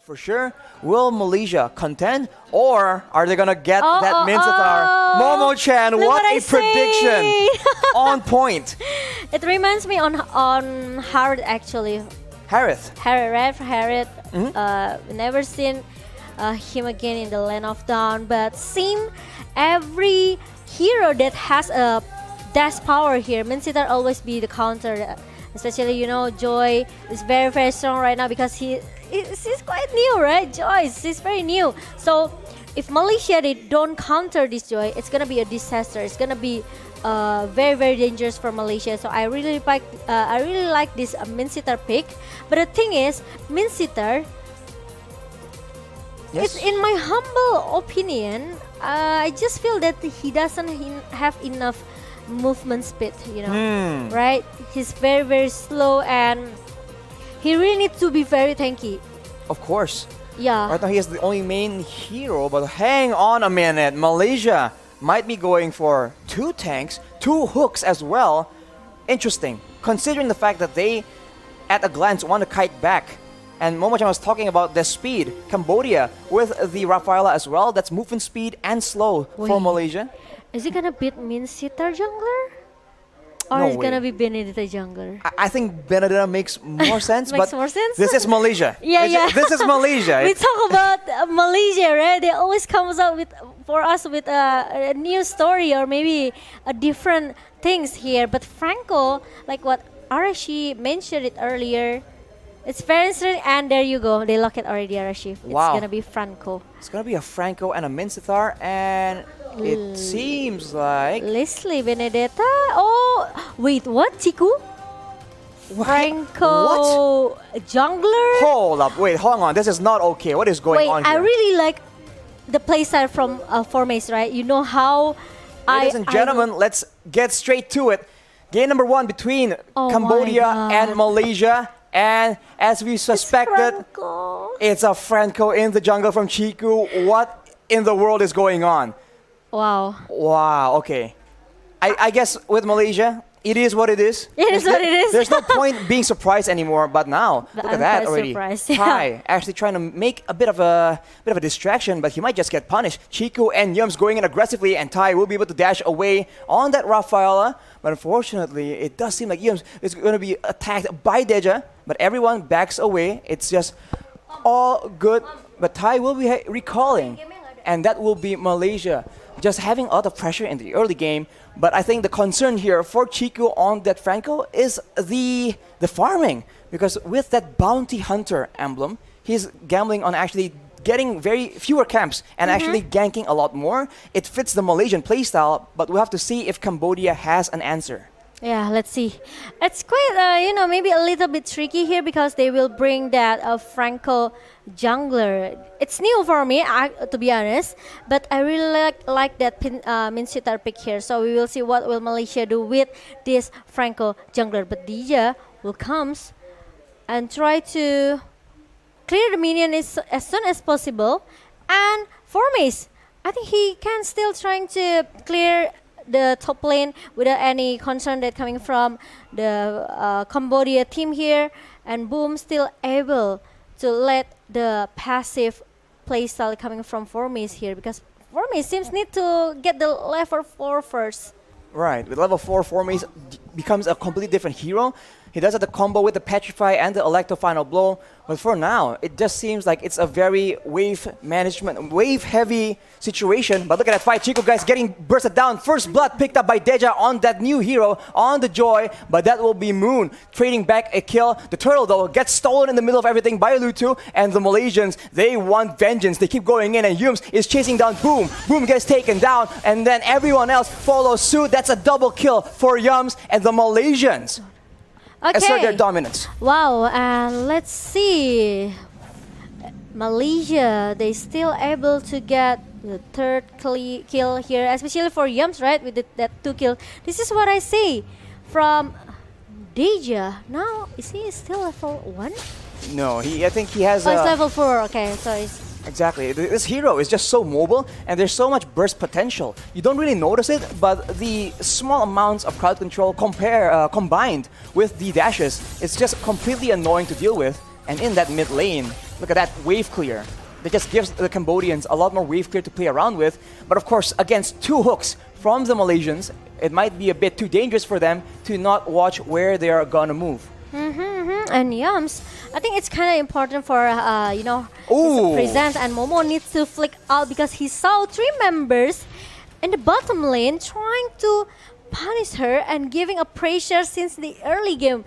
for sure. Will Malaysia contend, or are they gonna get that Minsitar? Momo-chan, what a prediction! On point. It reminds me on Harith actually. Harith. Harith. Never seen him again in the Land of Dawn, but seen every hero that has a dash power here. Minsitar always be the counter. Especially, Joy is very, very strong right now because he's quite new, right? Joy, she's very new. So if Malaysia they don't counter this Joy, it's gonna be a disaster. It's gonna be very, very dangerous for Malaysia. So I really like this Minsitar pick. But the thing is, Minsitar, yes. It's in my humble opinion, I just feel that he doesn't have enough movement speed, right? He's very, very slow and he really needs to be very tanky. Of course. Yeah. Right now he is the only main hero, but hang on a minute. Malaysia might be going for 2 tanks, 2 hooks as well. Interesting, considering the fact that they, at a glance, want to kite back. And Momo-chan was talking about the speed. Cambodia with the Rafaela as well. That's movement speed and slow for Malaysia. Is he gonna beat Minsitar jungler? Or No is it way. gonna be Benedetta jungler? I think Benedetta makes more sense. Makes but more sense? This is Malaysia. Yeah. This is Malaysia. We talk about Malaysia, right? They always comes out with a new story or maybe a different things here. But Franco, like what Arashi mentioned it earlier, it's very interesting, and there you go. They lock it already, Arashi. It's gonna be Franco. It's gonna be a Franco and a Minsitar, and it seems like Leslie Benedetta. Oh, wait, what? Chiku? Franco jungler? Hold up, wait, hold on. This is not okay. What is going on here? I really like the playstyle from Formace, right? You know how Ladies and gentlemen, let's get straight to it. Game number 1 between Cambodia and Malaysia. And as we suspected, it's a Franco in the jungle from Chiku. What in the world is going on? Wow, okay. I guess with Malaysia, it is what it is. It is what it is. There's no point being surprised anymore. But now, look at that already. Tai actually trying to make a bit of a distraction, but he might just get punished. Chiku and Yums going in aggressively, and Tai will be able to dash away on that Rafaela. But unfortunately, it does seem like Yums is going to be attacked by Deja, but everyone backs away. It's just all good. But Tai will be recalling, and that will be Malaysia just having a lot of pressure in the early game. But I think the concern here for Chiku on that Franco is the farming, because with that bounty hunter emblem, he's gambling on actually getting very fewer camps and actually ganking a lot more. It fits the Malaysian playstyle, but we'll have to see if Cambodia has an answer. Yeah, let's see. It's quite, maybe a little bit tricky here because they will bring that Franco jungler. It's new for me, to be honest, but I really like that Minsitar pick here. So we will see what will Malaysia do with this Franco jungler. But Deja will comes and try to clear the minion as soon as possible. And Formace, I think he can still trying to clear the top lane without any concern that coming from the Cambodia team here, and Boom still able to let the passive playstyle coming from Formace here, because Formace seems need to get the level 4 first. Right, with level 4, Formace becomes a completely different hero. He does have the combo with the Petrify and the Electro Final Blow, but for now, it just seems like it's a very wave-heavy situation. But look at that fight, Chico guys getting bursted down. First blood picked up by Deja on that new hero, on the Joy, but that will be Moon trading back a kill. The turtle though gets stolen in the middle of everything by Lutu, and the Malaysians, they want vengeance. They keep going in, and Yums is chasing down Boom. Boom gets taken down, and then everyone else follows suit. That's a double kill for Yums and the Malaysians. Assert their dominance. Wow, and let's see. Malaysia, they still able to get the third kill here, especially for Yums, right? With that 2 kills. This is what I see from Deja. Now, is he still level 1? No, I think he has. Oh, it's level 4. Okay, so it's. Exactly. This hero is just so mobile, and there's so much burst potential. You don't really notice it, but the small amounts of crowd control combined with the dashes, it's just completely annoying to deal with. And in that mid lane, look at that wave clear. That just gives the Cambodians a lot more wave clear to play around with. But of course, against 2 hooks from the Malaysians, it might be a bit too dangerous for them to not watch where they are gonna move. And Yums, I think it's kind of important for his presence, and Momo needs to flick out because he saw 3 members in the bottom lane trying to punish her and giving a pressure since the early game.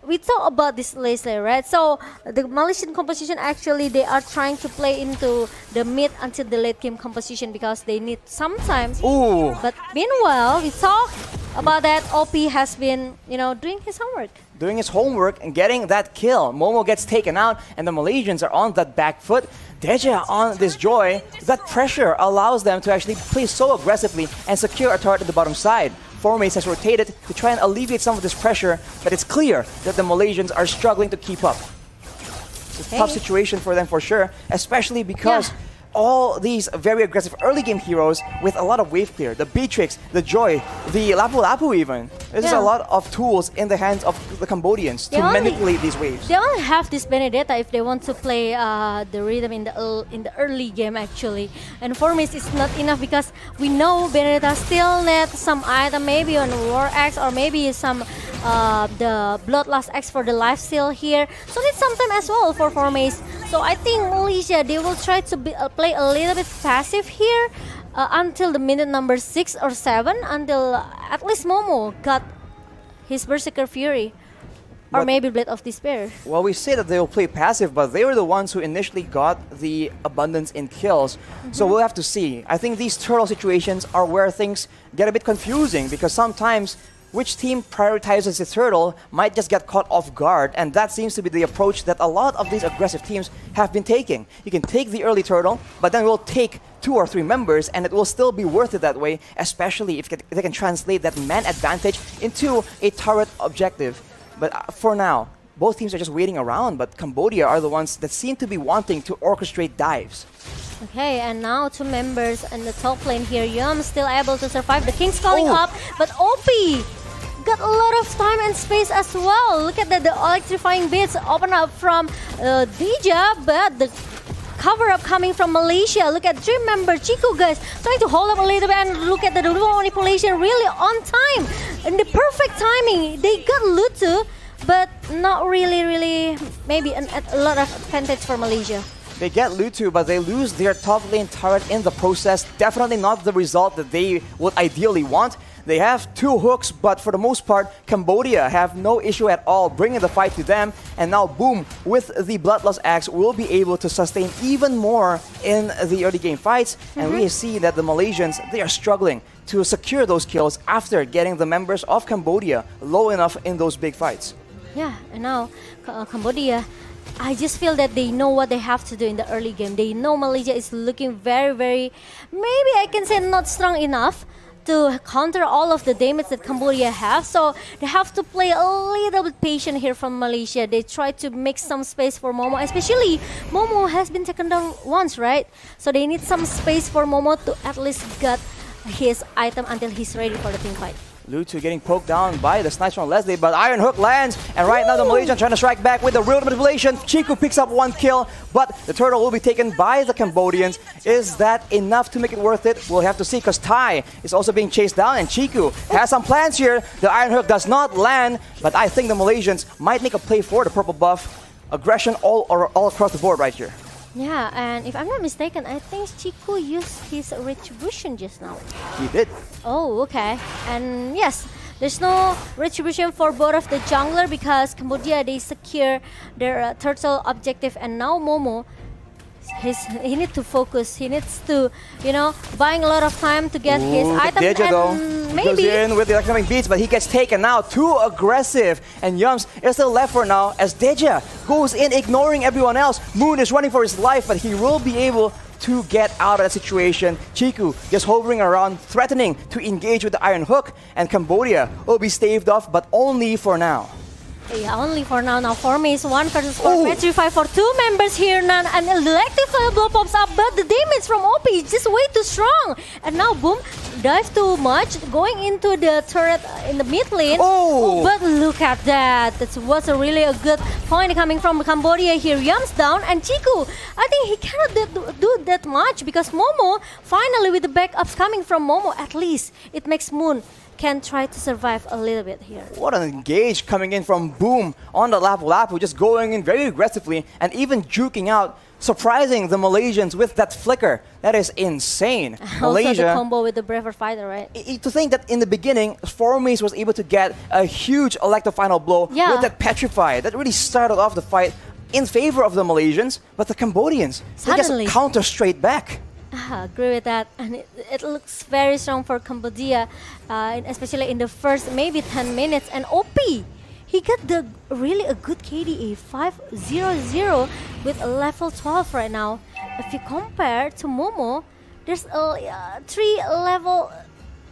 We talk about this later, right? So the Malaysian composition actually they are trying to play into the mid until the late game composition because they need sometimes. But meanwhile, we talk about that. OP has been, doing his homework. Doing his homework and getting that kill. Momo gets taken out, and the Malaysians are on that back foot. Deja on this Joy. That pressure allows them to actually play so aggressively and secure a turret at the bottom side. Formase has rotated to try and alleviate some of this pressure, but it's clear that the Malaysians are struggling to keep up. It's a tough situation for them for sure, especially because all these very aggressive early game heroes with a lot of wave clear. The Beatrix, the Joy, the Lapu Lapu even. There's a lot of tools in the hands of the Cambodians to manipulate these waves. They only have this Benedetta if they want to play the rhythm in the early game actually. And Formase is not enough because we know Benedetta still needs some item, maybe on War Axe or maybe some the Bloodlust Axe for the lifesteal here. So need some time as well for Formase. So I think Malaysia, they will try to play a little bit passive here until the minute number 6 or 7, until at least Momo got his Berserker Fury. Or maybe Blade of Despair. Well, we say that they will play passive, but they were the ones who initially got the abundance in kills. So we'll have to see. I think these turtle situations are where things get a bit confusing because sometimes which team prioritizes the turtle might just get caught off guard, and that seems to be the approach that a lot of these aggressive teams have been taking. You can take the early turtle, but then we'll take 2 or 3 members, and it will still be worth it that way, especially if they can translate that man advantage into a turret objective. But for now, both teams are just waiting around, but Cambodia are the ones that seem to be wanting to orchestrate dives. Okay, and now 2 members in the top lane here. Yum still able to survive. The King's calling up, but OP got a lot of time and space as well. Look at that, the electrifying bits open up from Deja, but the cover up coming from Malaysia. Look at Dream member Chico, guys, trying to hold up a little bit, and look at the manipulation really on time. And the perfect timing. They got Lutu, but not really, maybe a lot of advantage for Malaysia. They get Lutu, but they lose their top lane turret in the process. Definitely not the result that they would ideally want. They have 2 hooks, but for the most part, Cambodia have no issue at all bringing the fight to them. And now, boom, with the Bloodlust Axe, will be able to sustain even more in the early game fights. And we see that the Malaysians, they are struggling to secure those kills after getting the members of Cambodia low enough in those big fights. Yeah, and now Cambodia, I just feel that they know what they have to do in the early game. They know Malaysia is looking very, maybe I can say not strong enough to counter all of the damage that Cambodia have. So they have to play a little bit patient here from Malaysia. They try to make some space for Momo, especially Momo has been taken down once, right? So they need some space for Momo to at least get his item until he's ready for the team fight. Lutu getting poked down by the sniper on Leslie, but Iron Hook lands, and right now the Malaysian trying to strike back with the real manipulation. Chiku picks up 1 kill, but the turtle will be taken by the Cambodians. Is that enough to make it worth it? We'll have to see, because Tai is also being chased down, and Chiku has some plans here. The Iron Hook does not land, but I think the Malaysians might make a play for the purple buff. Aggression all across the board right here. Yeah, and if I'm not mistaken, I think Chiku used his retribution just now. He did. Oh, okay. And yes, there's no retribution for both of the jungler because Cambodia, they secure their turtle objective, and now Momo, he needs to focus. He needs to, buying a lot of time to get his item. Deja, and maybe goes in with the electronic beats, but he gets taken out. Too aggressive, and Yums is still left for now as Deja goes in, ignoring everyone else. Moon is running for his life, but he will be able to get out of that situation. Chiku just hovering around, threatening to engage with the Iron Hook, and Cambodia will be staved off, but only for now. Yeah, only for now. Now, for me, it's 1 versus 4. Petrify for 2 members here. Now, an electric blow pops up, but the damage from OP is just way too strong. And now, boom, dive too much, going into the turret in the mid lane. Oh, but look at that. That was really a good point coming from Cambodia here. Yums down, and Chiku, I think he cannot do that much because Momo, finally with the backups coming from Momo, at least it makes Moon can try to survive a little bit here. what an engage coming in from Boom on the Lapu Lapu, just going in very aggressively and even juking out, surprising the Malaysians with that flicker. That is insane. Also the combo with the Braver Fighter, right? To think that in the beginning, Formace was able to get a huge Electro final blow with that Petrify. That really started off the fight in favor of the Malaysians, but the Cambodians, they just counter straight back. I agree with that, and it looks very strong for Cambodia, especially in the first maybe 10 minutes. And OP, he got really a good KDA 5-0-0 with a level 12 right now. If you compare to Momo, there's a 3 level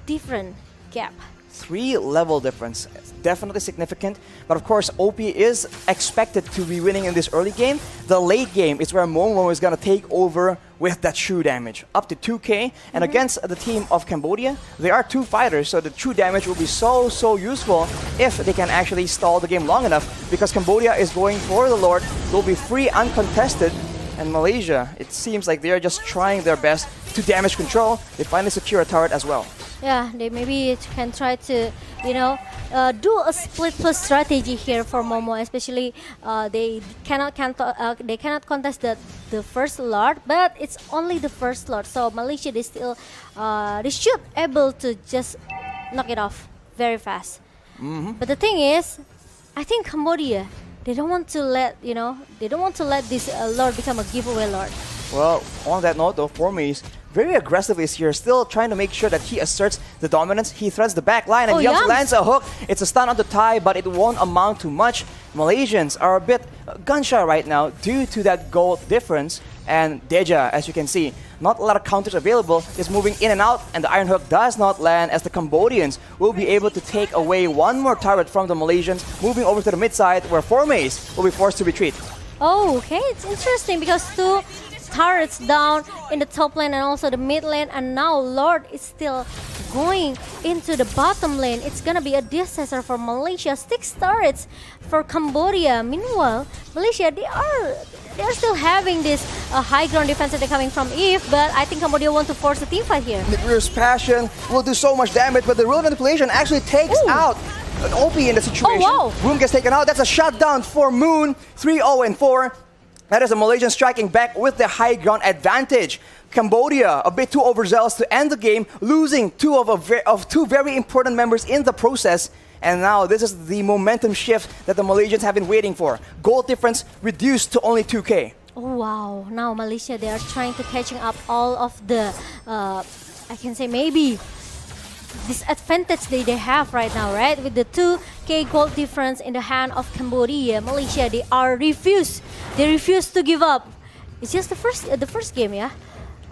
different gap. 3 level difference. It's definitely significant, but of course OP is expected to be winning in this early game. The late game is where Momo is going to take over with that true damage, up to 2k, and against the team of Cambodia, there are 2 fighters, so the true damage will be so useful if they can actually stall the game long enough, because Cambodia is going for the Lord, will be free uncontested, and Malaysia, it seems like they are just trying their best to damage control. They finally secure a turret as well. Yeah, they maybe can try to, do a split plus strategy here for Momo. Especially, they cannot contest the first Lord, but it's only the first Lord. So Malaysia, they should able to just knock it off very fast. But the thing is, I think Cambodia, they don't want to let this Lord become a giveaway Lord. Well, on that note though, Formace very aggressively is here, still trying to make sure that he asserts the dominance. He threads the back line and Yums lands a hook. It's a stun on the tie, but it won't amount to much. Malaysians are a bit gun-shy right now due to that gold difference. And Deja, as you can see, not a lot of counters available, is moving in and out, and the Iron Hook does not land as the Cambodians will be able to take away one more turret from the Malaysians, moving over to the mid side where Formace will be forced to retreat. Oh, okay, it's interesting because 2 turrets down in the top lane and also the mid lane, and now Lord is still going into the bottom lane. It's gonna be a disaster for Malaysia. 6 turrets for Cambodia. Meanwhile, Malaysia, they're still having this high ground defense that they're coming from Eve, but I think Cambodia want to force a team fight here. Nibiru's passion will do so much damage, but the real manipulation actually takes out an OP in the situation. Oh, wow. Boom gets taken out. That's a shutdown for Moon. 3-0-4. That is a Malaysian striking back with the high ground advantage. Cambodia a bit too overzealous to end the game, losing 2 very important members in the process. And now this is the momentum shift that the Malaysians have been waiting for. Gold difference reduced to only 2k. Oh wow! Now Malaysia, they are trying to catching up all of the, I can say maybe disadvantage they have right now, right? With the 2k gold difference in the hand of Cambodia, Malaysia, they refuse to give up. It's just the first game, yeah,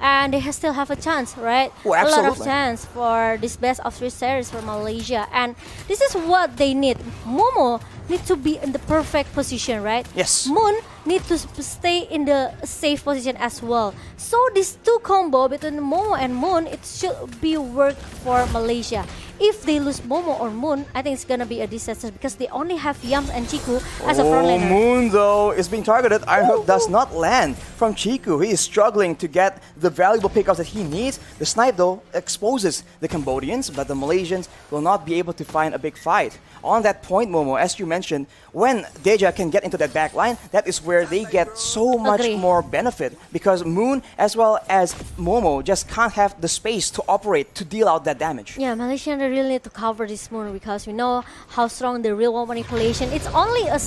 and they still have a chance, right? Oh, a lot of chance for this best of 3 series for Malaysia, and this is what they need. Momo need to be in the perfect position, right? Yes. Moon need to stay in the safe position as well. So this 2 combo between Momo and Moon, it should be work for Malaysia. If they lose Momo or Moon, I think it's gonna be a disaster because they only have Yums and Chiku as a front laner. Moon though is being targeted. Iron Hook does not land from Chiku. He is struggling to get the valuable pickups that he needs. The snipe though exposes the Cambodians, but the Malaysians will not be able to find a big fight. On that point, Momo, as you mentioned, when Deja can get into that back line, that is where they get so much more benefit, because Moon as well as Momo just can't have the space to operate to deal out that damage. Yeah, Malaysians really need to cover this Moon because we know how strong the real world manipulation. It's only a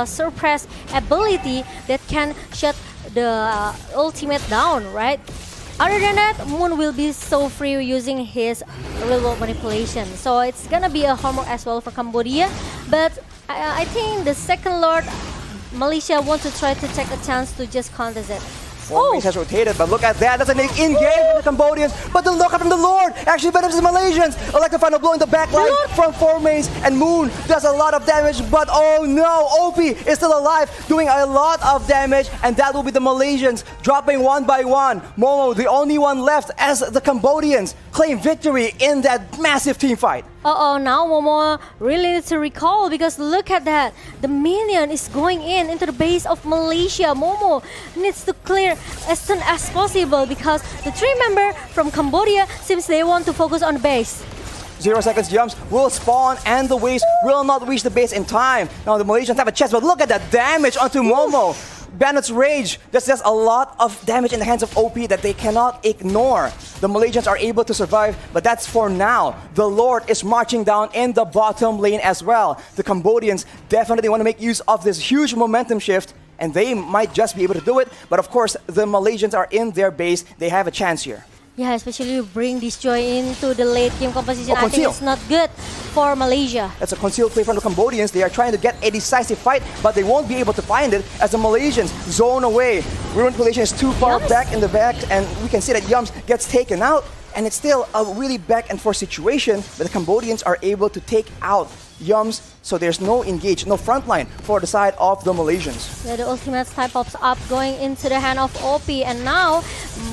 suppress ability that can shut the ultimate down, right? Other than that, Moon will be so free using his real world manipulation. So it's gonna be a homework as well for Cambodia. But I think the second Lord, Malaysia want to try to take a chance to just contest it. Race has rotated, but look at that. That's an in-game for the Cambodians. But the look up from the Lord actually benefits the Malaysians. Like the final blow in the back line from Maze, and Moon does a lot of damage, but oh no, OP is still alive, doing a lot of damage, and that will be the Malaysians dropping one by one. Momo, the only one left as the Cambodians claim victory in that massive team fight. Now Momo really needs to recall, because look at that. The minion is going into the base of Malaysia. Momo needs to clear as soon as possible, because the 3 member from Cambodia seems they want to focus on the base. 0 seconds jumps will spawn, and the waves will not reach the base in time. Now the Malaysians have a chance, but look at that damage onto Momo. Bandit's Rage, that's just a lot of damage in the hands of OP that they cannot ignore. The Malaysians are able to survive, but that's for now. The Lord is marching down in the bottom lane as well. The Cambodians definitely want to make use of this huge momentum shift, and they might just be able to do it. But of course, the Malaysians are in their base. They have a chance here. Yeah, especially you bring this Joy into the late game composition. I think it's not good for Malaysia. That's a concealed play from the Cambodians. They are trying to get a decisive fight, but they won't be able to find it as the Malaysians zone away. Ruined Population is too far back in the back, and we can see that Yums gets taken out, and it's still a really back and forth situation, but the Cambodians are able to take out Yums, so there's no engage, no front line for the side of the Malaysians. Yeah, the ultimate type pops up going into the hand of OP, and now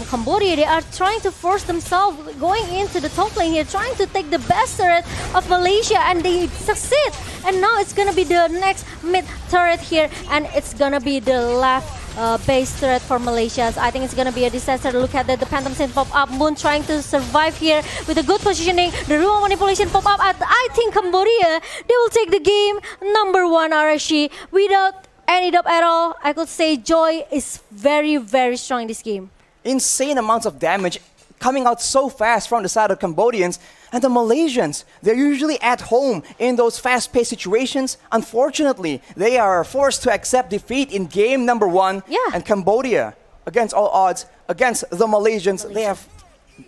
Cambodia, they are trying to force themselves going into the top lane here, trying to take the best turret of Malaysia, and they succeed. And now it's gonna be the next mid turret here, and it's gonna be the left base turret for Malaysia. So I think it's gonna be a disaster. Look at that, the Phantom Saint pop up. Moon trying to survive here with a good positioning. The Ruin Manipulation pop up. I think Cambodia, they will take the game number 1 RSG without any doubt at all. I could say Joy is very, very strong in this game. Insane amounts of damage coming out so fast from the side of Cambodians. And the Malaysians, they're usually at home in those fast-paced situations. Unfortunately, they are forced to accept defeat in game number 1. Yeah. And Cambodia, against all odds, against the Malaysians, they have...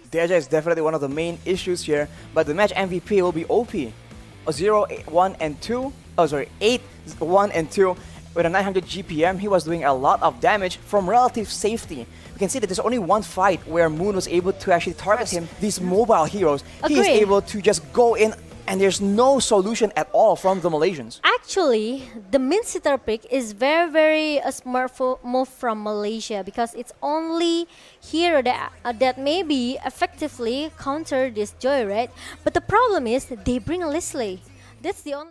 Deja is definitely one of the main issues here, but the match MVP will be OP. 0, 1, and 2. Oh, sorry, 8, 1, and 2. With a 900 GPM, he was doing a lot of damage from relative safety. You can see that there's only one fight where Moon was able to actually target him. These mobile heroes, he is able to just go in, and there's no solution at all from the Malaysians. Actually, the mid-sitter pick is very, very a smart move from Malaysia, because it's only hero that maybe effectively counter this Joy, right? But the problem is they bring a Leslie. That's the only...